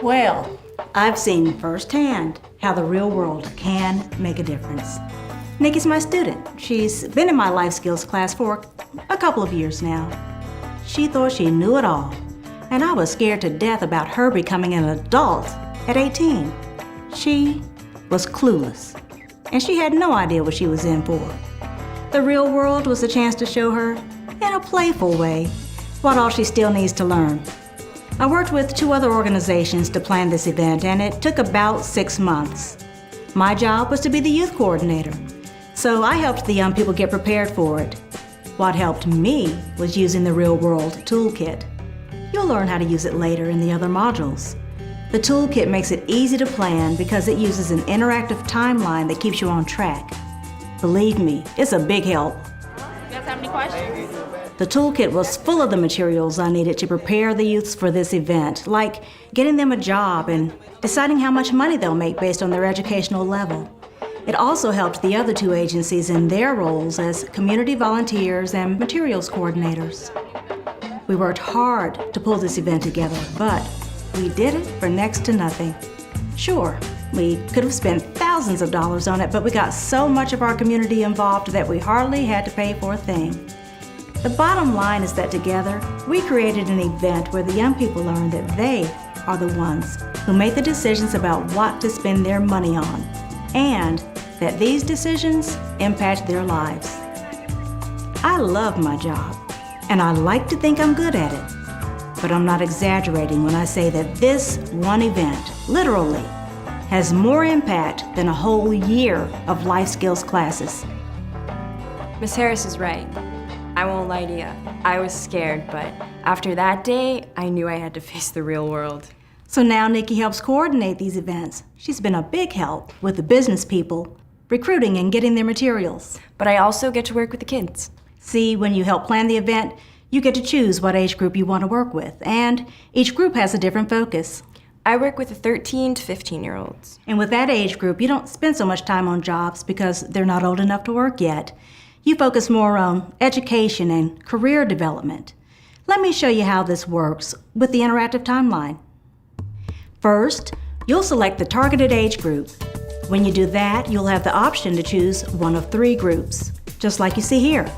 Well, I've seen firsthand how the real world can make a difference. Nikki's my student. She's been in my life skills class for a couple of years now. She thought she knew it all, and I was scared to death about her becoming an adult at 18. She was clueless, and she had no idea what she was in for. The real world was a chance to show her, in a playful way, what all she still needs to learn. I worked with 2 other organizations to plan this event, and it took about 6 months. My job was to be the youth coordinator, so I helped the young people get prepared for it. What helped me was using the Real World Toolkit. You'll learn how to use it later in the other modules. The toolkit makes it easy to plan because it uses an interactive timeline that keeps you on track. Believe me, it's a big help. You guys have any questions? The toolkit was full of the materials I needed to prepare the youths for this event, like getting them a job and deciding how much money they'll make based on their educational level. It also helped the other 2 agencies in their roles as community volunteers and materials coordinators. We worked hard to pull this event together, but we did it for next to nothing. Sure, we could have spent thousands of dollars on it, but we got so much of our community involved that we hardly had to pay for a thing. The bottom line is that together, we created an event where the young people learned that they are the ones who make the decisions about what to spend their money on, and that these decisions impact their lives. I love my job, and I like to think I'm good at it, but I'm not exaggerating when I say that this one event, literally, has more impact than a whole year of life skills classes. Miss Harris is right. I won't lie to you. I was scared, but after that day, I knew I had to face the real world. So now Nikki helps coordinate these events. She's been a big help with the business people, recruiting and getting their materials. But I also get to work with the kids. See, when you help plan the event, you get to choose what age group you want to work with, and each group has a different focus. I work with the 13 to 15-year-olds. And with that age group, you don't spend so much time on jobs because they're not old enough to work yet. You focus more on education and career development. Let me show you how this works with the interactive timeline. First, you'll select the targeted age group. When you do that, you'll have the option to choose one of 3 groups, just like you see here.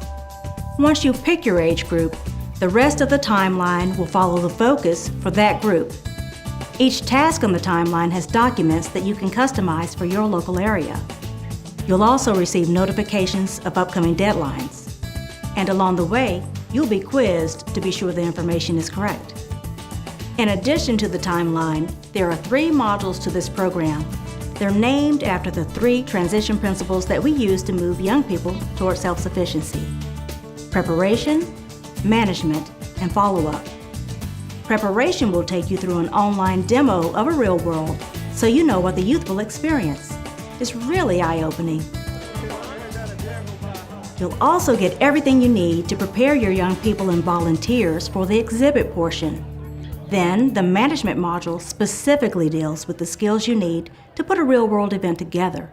Once you pick your age group, the rest of the timeline will follow the focus for that group. Each task on the timeline has documents that you can customize for your local area. You'll also receive notifications of upcoming deadlines. And along the way, you'll be quizzed to be sure the information is correct. In addition to the timeline, there are 3 modules to this program. They're named after the 3 transition principles that we use to move young people toward self-sufficiency: preparation, management, and follow-up. Preparation will take you through an online demo of a real world so you know what the youth will experience. It's really eye-opening. You'll also get everything you need to prepare your young people and volunteers for the exhibit portion. Then, the management module specifically deals with the skills you need to put a real-world event together,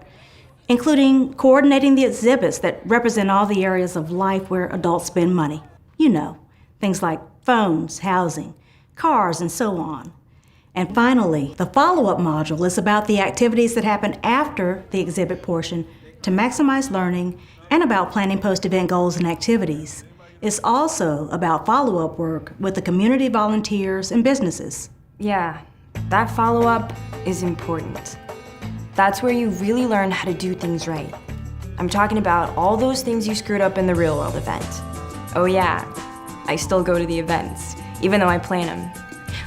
including coordinating the exhibits that represent all the areas of life where adults spend money. You know, things like phones, housing, cars, and so on. And finally, the follow-up module is about the activities that happen after the exhibit portion to maximize learning and about planning post-event goals and activities. It's also about follow-up work with the community volunteers and businesses. Yeah, that follow-up is important. That's where you really learn how to do things right. I'm talking about all those things you screwed up in the real world event. Oh yeah, I still go to the events, even though I plan them.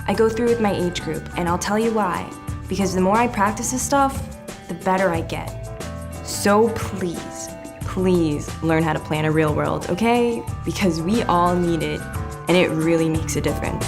I go through with my age group, and I'll tell you why. Because the more I practice this stuff, the better I get. So please, please learn how to plan a real world, okay? Because we all need it, and it really makes a difference.